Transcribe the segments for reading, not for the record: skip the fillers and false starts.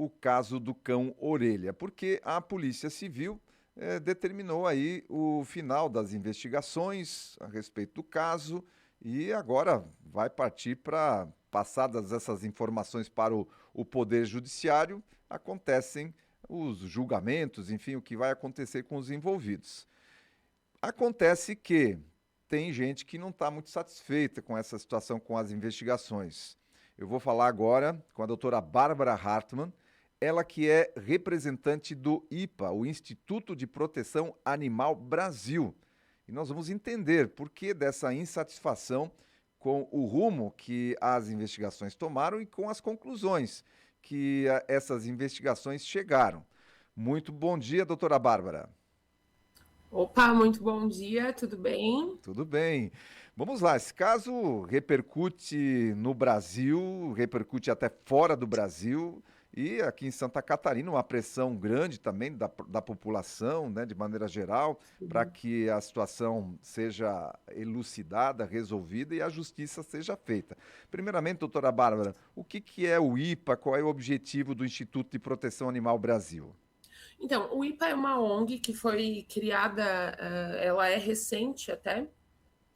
o caso do cão orelha, porque a Polícia Civil determinou aí o final das investigações a respeito do caso e agora vai partir para, passadas essas informações para o Poder Judiciário, acontecem os julgamentos, enfim, o que vai acontecer com os envolvidos. Acontece que tem gente que não está muito satisfeita com essa situação, com as investigações. Eu vou falar agora com a doutora Bárbara Hartmann, ela que é representante do IPA, o Instituto de Proteção Animal Brasil. E nós vamos entender por que dessa insatisfação com o rumo que as investigações tomaram e com as conclusões que essas investigações chegaram. Muito bom dia, doutora Bárbara. Opa, muito bom dia, tudo bem? Tudo bem. Vamos lá, esse caso repercute no Brasil, repercute até fora do Brasil e aqui em Santa Catarina uma pressão grande também da população, né, de maneira geral, para que a situação seja elucidada, resolvida e a justiça seja feita. Primeiramente, doutora Bárbara, o que é o IPA, qual é o objetivo do Instituto de Proteção Animal Brasil? Então, o IPA é uma ONG que foi criada, ela é recente até,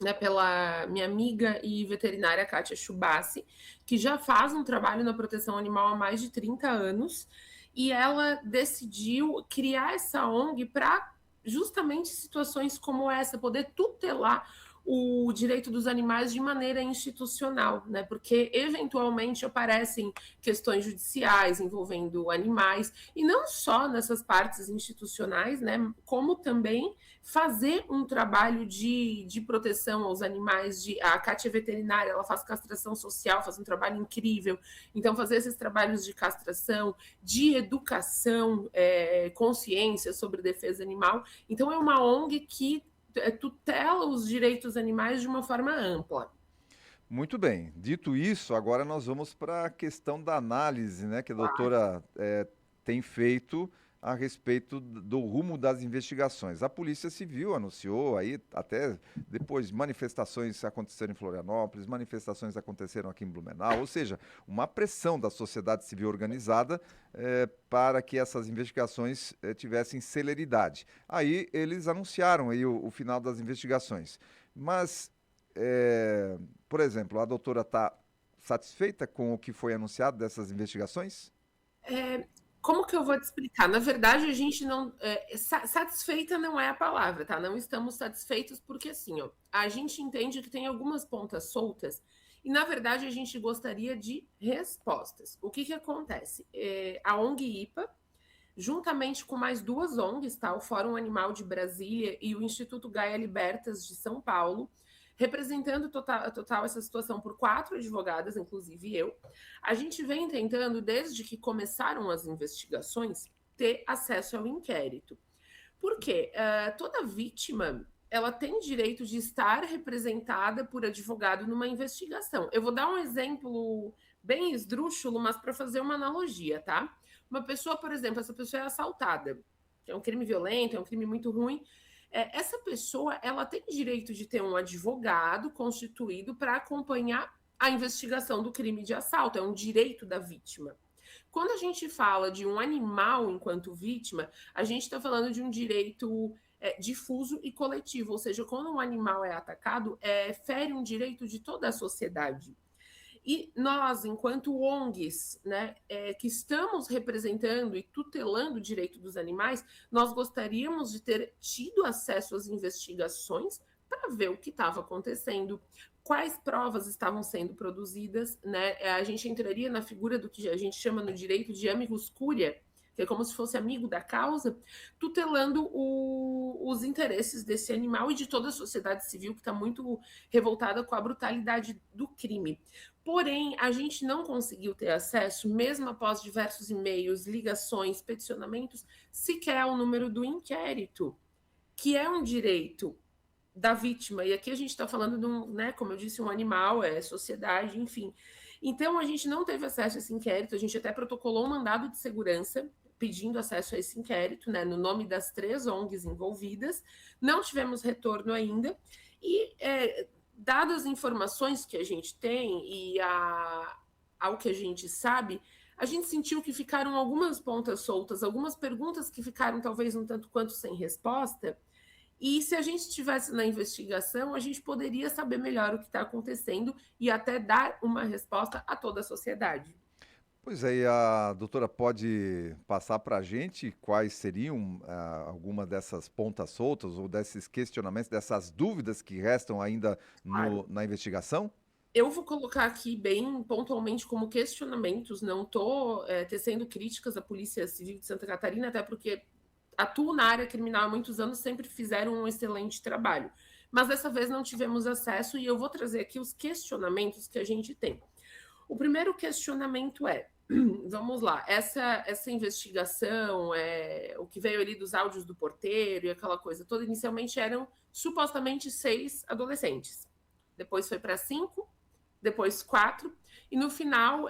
né, pela minha amiga e veterinária Kátia Chubassi, que já faz um trabalho na proteção animal há mais de 30 anos, e ela decidiu criar essa ONG para justamente situações como essa, poder tutelar o direito dos animais de maneira institucional, né? Porque eventualmente aparecem questões judiciais envolvendo animais, e não só nessas partes institucionais, né? Como também fazer um trabalho de proteção aos animais. A Kátia é veterinária, ela faz castração social, faz um trabalho incrível. Então, fazer esses trabalhos de castração, de educação, consciência sobre defesa animal. Então, é uma ONG que tutela os direitos animais de uma forma ampla. Muito bem. Dito isso, agora nós vamos para a questão da análise, né, que a doutora tem feito a respeito do rumo das investigações. A Polícia Civil anunciou aí, até depois, manifestações aconteceram em Florianópolis, manifestações aconteceram aqui em Blumenau, ou seja, uma pressão da sociedade civil organizada para que essas investigações tivessem celeridade. Aí eles anunciaram aí o final das investigações. Mas por exemplo, a doutora está satisfeita com o que foi anunciado dessas investigações? Como que eu vou te explicar? Na verdade, a gente não. Satisfeita não é a palavra, tá? Não estamos satisfeitos porque, assim, ó, a gente entende que tem algumas pontas soltas e, na verdade, a gente gostaria de respostas. O que acontece? A ONG IPA, juntamente com mais duas ONGs, tá? O Fórum Animal de Brasília e o Instituto Gaia Libertas de São Paulo, representando total essa situação por 4 advogadas, inclusive eu, a gente vem tentando, desde que começaram as investigações, ter acesso ao inquérito. Por quê? Toda vítima ela tem direito de estar representada por advogado numa investigação. Eu vou dar um exemplo bem esdrúxulo, mas para fazer uma analogia, tá? Uma pessoa, por exemplo, essa pessoa é assaltada, é um crime violento, é um crime muito ruim. Essa pessoa ela tem direito de ter um advogado constituído para acompanhar a investigação do crime de assalto, é um direito da vítima. Quando a gente fala de um animal enquanto vítima, a gente está falando de um direito difuso e coletivo, ou seja, quando um animal é atacado, fere um direito de toda a sociedade. E nós, enquanto ONGs, né, que estamos representando e tutelando o direito dos animais, nós gostaríamos de ter tido acesso às investigações para ver o que estava acontecendo, quais provas estavam sendo produzidas, né? A gente entraria na figura do que a gente chama no direito de amicus curiae, que é como se fosse amigo da causa, tutelando os interesses desse animal e de toda a sociedade civil que está muito revoltada com a brutalidade do crime. Porém, a gente não conseguiu ter acesso, mesmo após diversos e-mails, ligações, peticionamentos, sequer ao número do inquérito, que é um direito da vítima. E aqui a gente está falando de um, né, como eu disse, um animal, sociedade, enfim. Então, a gente não teve acesso a esse inquérito, a gente até protocolou um mandado de segurança pedindo acesso a esse inquérito, né, no nome das 3 ONGs envolvidas. Não tivemos retorno ainda. E, dadas as informações que a gente tem e ao que a gente sabe, a gente sentiu que ficaram algumas pontas soltas, algumas perguntas que ficaram talvez um tanto quanto sem resposta, e se a gente estivesse na investigação, a gente poderia saber melhor o que está acontecendo e até dar uma resposta a toda a sociedade. Pois é, e a doutora pode passar para a gente quais seriam alguma dessas pontas soltas ou desses questionamentos, dessas dúvidas que restam ainda Claro. na investigação? Eu vou colocar aqui bem pontualmente como questionamentos, não estou tecendo críticas à Polícia Civil de Santa Catarina, até porque atuo na área criminal há muitos anos, sempre fizeram um excelente trabalho. Mas dessa vez não tivemos acesso e eu vou trazer aqui os questionamentos que a gente tem. O primeiro questionamento é, vamos lá, essa investigação, o que veio ali dos áudios do porteiro e aquela coisa toda, inicialmente eram supostamente 6 adolescentes. Depois foi para 5, depois 4, e no final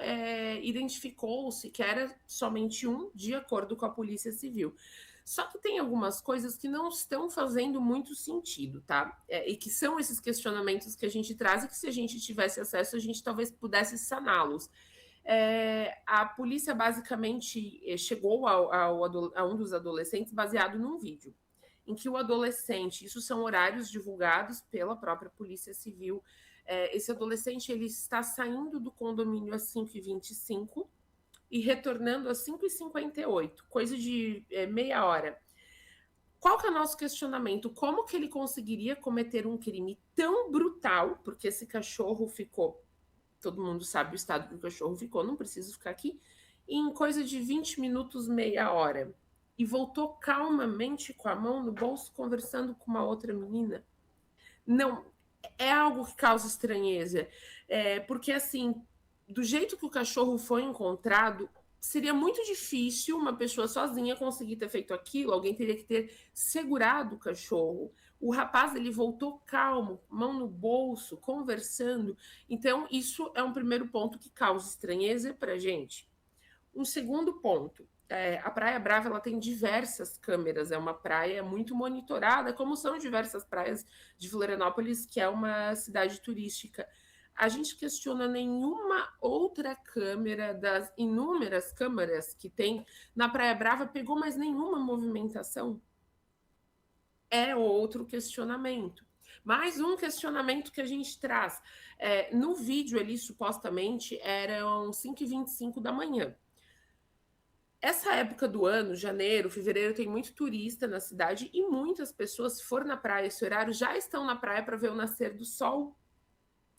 identificou-se que era somente um, de acordo com a Polícia Civil. Só que tem algumas coisas que não estão fazendo muito sentido, tá? E que são esses questionamentos que a gente traz e que, se a gente tivesse acesso, a gente talvez pudesse saná-los. A polícia basicamente chegou a um dos adolescentes baseado num vídeo, em que o adolescente, isso são horários divulgados pela própria Polícia Civil, esse adolescente ele está saindo do condomínio às 5h25 e retornando às 5h58, coisa de meia hora. Qual que é o nosso questionamento? Como que ele conseguiria cometer um crime tão brutal? Porque esse cachorro ficou, todo mundo sabe o estado que o cachorro ficou, não preciso ficar aqui, em coisa de 20 minutos, meia hora. E voltou calmamente com a mão no bolso, conversando com uma outra menina. Não, é algo que causa estranheza. Porque, assim, do jeito que o cachorro foi encontrado, seria muito difícil uma pessoa sozinha conseguir ter feito aquilo, alguém teria que ter segurado o cachorro. O rapaz, ele voltou calmo, mão no bolso, conversando. Então, isso é um primeiro ponto que causa estranheza para a gente. Um segundo ponto, a Praia Brava ela tem diversas câmeras, é uma praia muito monitorada, como são diversas praias de Florianópolis, que é uma cidade turística. A gente questiona nenhuma outra câmera das inúmeras câmeras que tem na Praia Brava pegou mais nenhuma movimentação. É outro questionamento. Mais um questionamento que a gente traz. No vídeo ali, supostamente, eram 5h25 da manhã. Essa época do ano, janeiro, fevereiro, tem muito turista na cidade e muitas pessoas, se for na praia esse horário, já estão na praia para ver o nascer do sol.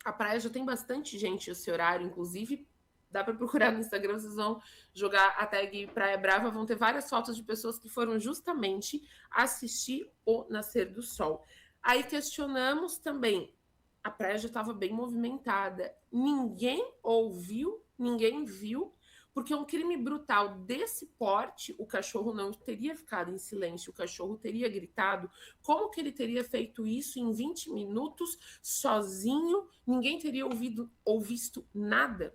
A praia já tem bastante gente esse horário, inclusive dá para procurar no Instagram, vocês vão jogar a tag Praia Brava, vão ter várias fotos de pessoas que foram justamente assistir o nascer do sol. Aí questionamos também, a praia já estava bem movimentada, ninguém ouviu, ninguém viu, porque um crime brutal desse porte, o cachorro não teria ficado em silêncio, o cachorro teria gritado. Como que ele teria feito isso em 20 minutos, sozinho? Ninguém teria ouvido ou visto nada?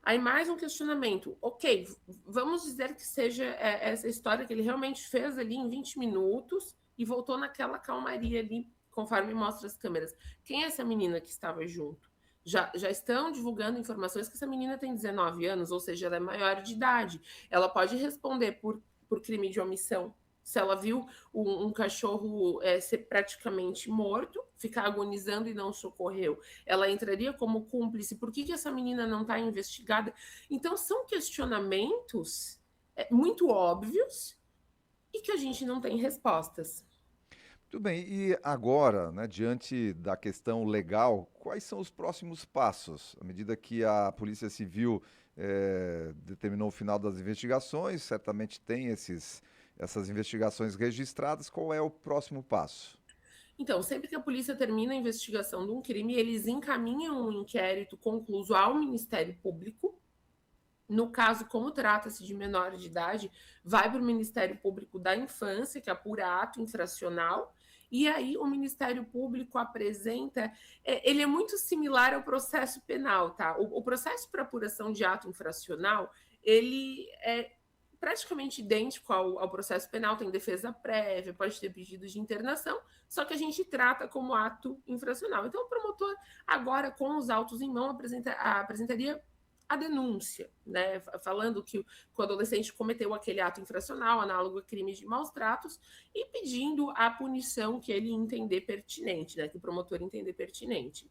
Aí mais um questionamento. Ok, vamos dizer que seja essa história que ele realmente fez ali em 20 minutos e voltou naquela calmaria ali, conforme mostra as câmeras. Quem é essa menina que estava junto? Já estão divulgando informações que essa menina tem 19 anos, ou seja, ela é maior de idade. Ela pode responder por crime de omissão. Se ela viu um cachorro ser praticamente morto, ficar agonizando e não socorreu, ela entraria como cúmplice. Por que essa menina não está investigada? Então, são questionamentos muito óbvios e que a gente não tem respostas. Muito bem, e agora, né, diante da questão legal, quais são os próximos passos? À medida que a Polícia Civil determinou o final das investigações, certamente tem essas investigações registradas, qual é o próximo passo? Então, sempre que a polícia termina a investigação de um crime, eles encaminham um inquérito concluso ao Ministério Público. No caso, como trata-se de menor de idade, vai para o Ministério Público da Infância, que apura ato infracional, e aí o Ministério Público apresenta. Ele é muito similar ao processo penal, tá? O processo para apuração de ato infracional, ele é praticamente idêntico ao processo penal, tem defesa prévia, pode ter pedido de internação, só que a gente trata como ato infracional. Então, o promotor, agora, com os autos em mão, apresentaria a denúncia, né? Falando que o adolescente cometeu aquele ato infracional, análogo a crime de maus tratos, e pedindo a punição que ele entender pertinente, né? Que o promotor entender pertinente.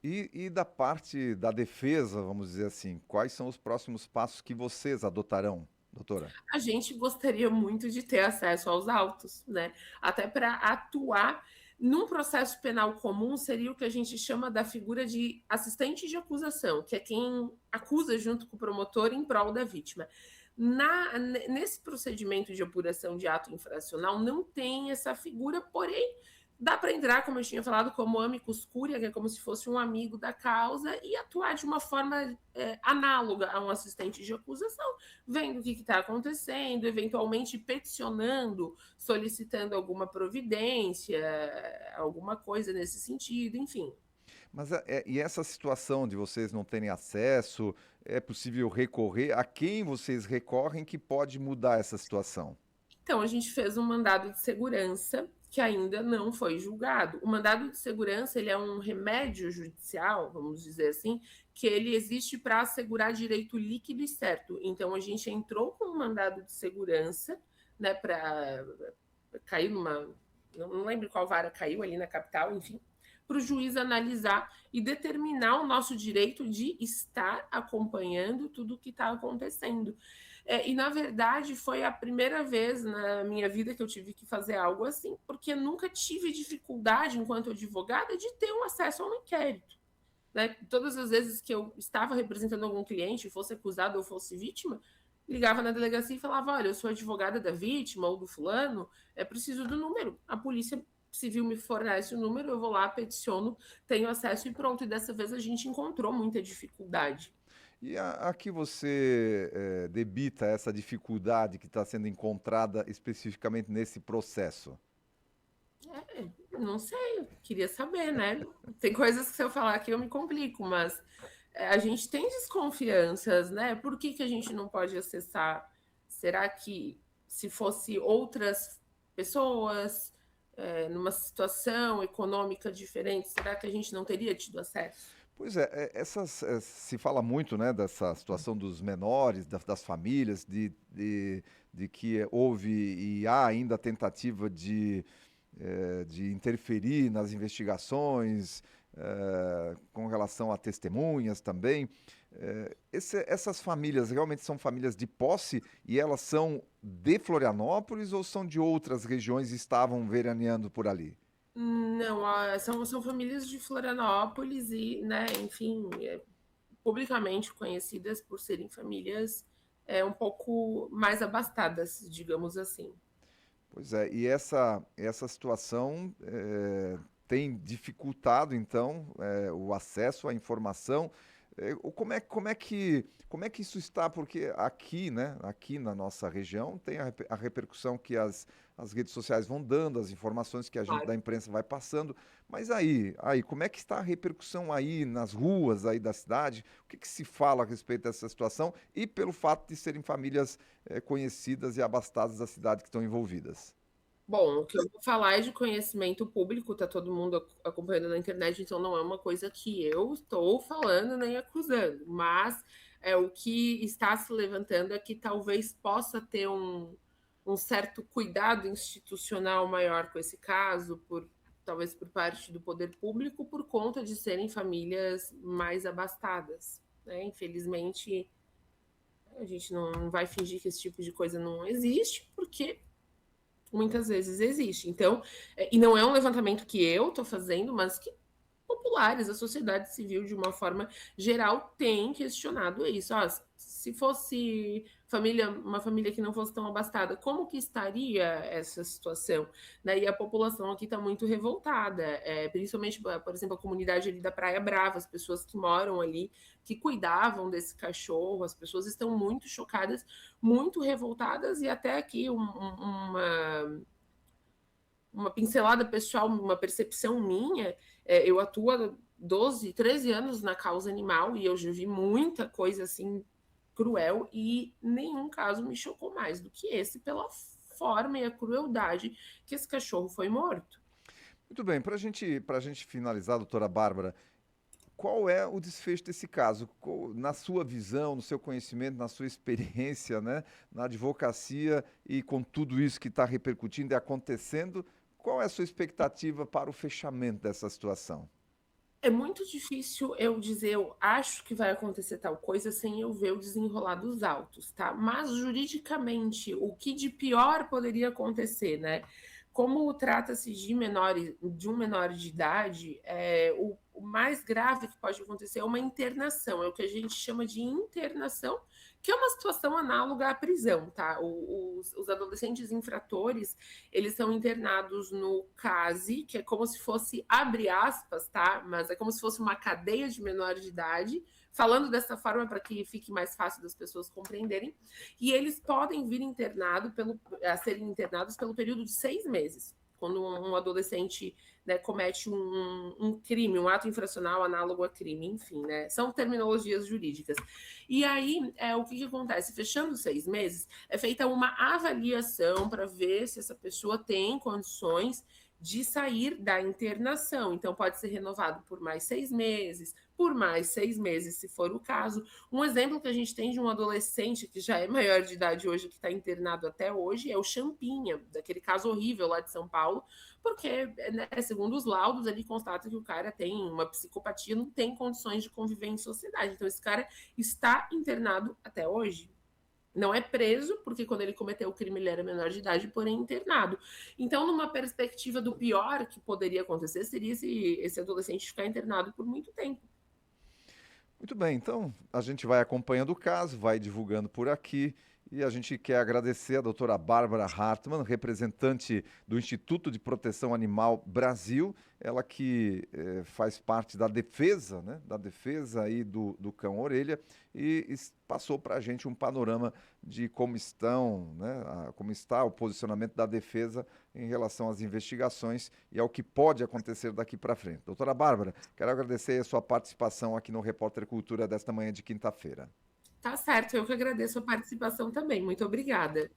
E da parte da defesa, vamos dizer assim, quais são os próximos passos que vocês adotarão, doutora? A gente gostaria muito de ter acesso aos autos, né? Até para atuar num processo penal comum seria o que a gente chama da figura de assistente de acusação, que é quem acusa junto com o promotor em prol da vítima. Nesse procedimento de apuração de ato infracional não tem essa figura, porém dá para entrar, como eu tinha falado, como amicus curiae, que é como se fosse um amigo da causa, e atuar de uma forma análoga a um assistente de acusação, vendo o que está acontecendo, eventualmente peticionando, solicitando alguma providência, alguma coisa nesse sentido, enfim. Mas e essa situação de vocês não terem acesso, é possível recorrer? A quem vocês recorrem que pode mudar essa situação? Então, a gente fez um mandado de segurança que ainda não foi julgado. O mandado de segurança ele é um remédio judicial, vamos dizer assim, que ele existe para assegurar direito líquido e certo. Então, a gente entrou com um mandado de segurança, né, para cair numa. Não lembro qual vara caiu ali na capital, enfim, para o juiz analisar e determinar o nosso direito de estar acompanhando tudo o que está acontecendo. E, na verdade, foi a primeira vez na minha vida que eu tive que fazer algo assim, porque nunca tive dificuldade, enquanto advogada, de ter um acesso a um inquérito. Né? Todas as vezes que eu estava representando algum cliente, fosse acusado ou fosse vítima, ligava na delegacia e falava: olha, eu sou advogada da vítima ou do fulano, é preciso do número. A polícia civil me fornece o número, eu vou lá, peticiono, tenho acesso e pronto. E dessa vez a gente encontrou muita dificuldade. E a que você debita essa dificuldade que está sendo encontrada especificamente nesse processo? Não sei, eu queria saber, né? Tem coisas que se eu falar aqui eu me complico, mas a gente tem desconfianças, né? Por que a gente não pode acessar? Será que se fosse outras pessoas, numa situação econômica diferente, será que a gente não teria tido acesso? Pois é, se fala muito, né, dessa situação dos menores, das famílias, de que houve e há ainda tentativa de interferir nas investigações, com relação a testemunhas também. Essas famílias realmente são famílias de posse e elas são de Florianópolis ou são de outras regiões e estavam veraneando por ali? Não, são famílias de Florianópolis e, né, enfim, publicamente conhecidas por serem famílias um pouco mais abastadas, digamos assim. Pois é, e essa situação tem dificultado, então, o acesso à informação. Como é que isso está? Porque aqui, né, aqui na nossa região, tem a repercussão que as redes sociais vão dando, as informações que a gente Claro. da imprensa vai passando. Mas aí, como é que está a repercussão aí nas ruas aí da cidade? O que se fala a respeito dessa situação? E pelo fato de serem famílias conhecidas e abastadas da cidade que estão envolvidas. Bom, o que eu vou falar é de conhecimento público, tá todo mundo acompanhando na internet, então não é uma coisa que eu estou falando nem acusando, mas o que está se levantando é que talvez possa ter um certo cuidado institucional maior com esse caso, talvez por parte do poder público, por conta de serem famílias mais abastadas. Né? Infelizmente, a gente não vai fingir que esse tipo de coisa não existe, porque muitas vezes existe. Então, e não é um levantamento que eu estou fazendo, mas que populares, a sociedade civil, de uma forma geral, tem questionado isso. Se fosse uma família que não fosse tão abastada, como que estaria essa situação? Né? E a população aqui está muito revoltada, principalmente, por exemplo, a comunidade ali da Praia Brava, as pessoas que moram ali, que cuidavam desse cachorro, as pessoas estão muito chocadas, muito revoltadas, e até aqui uma pincelada pessoal, uma percepção minha, eu atuo há 12, 13 anos na causa animal e eu já vi muita coisa assim cruel e nenhum caso me chocou mais do que esse pela forma e a crueldade que esse cachorro foi morto. Muito bem, para a gente finalizar, doutora Bárbara, qual é o desfecho desse caso? Na sua visão, no seu conhecimento, na sua experiência, né, na advocacia e com tudo isso que está repercutindo e acontecendo, qual é a sua expectativa para o fechamento dessa situação? É muito difícil eu dizer, eu acho que vai acontecer tal coisa sem eu ver o desenrolar dos autos, tá? Mas juridicamente, o que de pior poderia acontecer, né? Como trata-se de menores, de um menor de idade, o mais grave que pode acontecer é uma internação, é o que a gente chama de internação, que é uma situação análoga à prisão, tá? Os adolescentes infratores, eles são internados no CASE, que é como se fosse, abre aspas, tá? Mas é como se fosse uma cadeia de menores de idade, falando dessa forma para que fique mais fácil das pessoas compreenderem, e eles podem vir a serem internados pelo período de 6 meses. Quando um adolescente, né, comete um crime, um ato infracional análogo a crime, enfim, né? São terminologias jurídicas. E aí, o que acontece? Fechando 6 meses, é feita uma avaliação para ver se essa pessoa tem condições de sair da internação. Então, pode ser renovado por mais 6 meses, por mais 6 meses, se for o caso. Um exemplo que a gente tem de um adolescente que já é maior de idade hoje, que está internado até hoje, é o Champinha, daquele caso horrível lá de São Paulo, porque, né, segundo os laudos, ele constata que o cara tem uma psicopatia, não tem condições de conviver em sociedade. Então, esse cara está internado até hoje. Não é preso, porque quando ele cometeu o crime ele era menor de idade, porém internado. Então, numa perspectiva do pior que poderia acontecer, seria esse adolescente ficar internado por muito tempo. Muito bem, então a gente vai acompanhando o caso, vai divulgando por aqui e a gente quer agradecer a doutora Bárbara Hartmann, representante do Instituto de Proteção Animal Brasil, ela que faz parte da defesa, né, da defesa aí do cão-orelha e passou para a gente um panorama de como estão, né, como está o posicionamento da defesa em relação às investigações e ao que pode acontecer daqui para frente. Doutora Bárbara, quero agradecer a sua participação aqui no Repórter Cultura desta manhã de quinta-feira. Tá certo, eu que agradeço a participação também. Muito obrigada.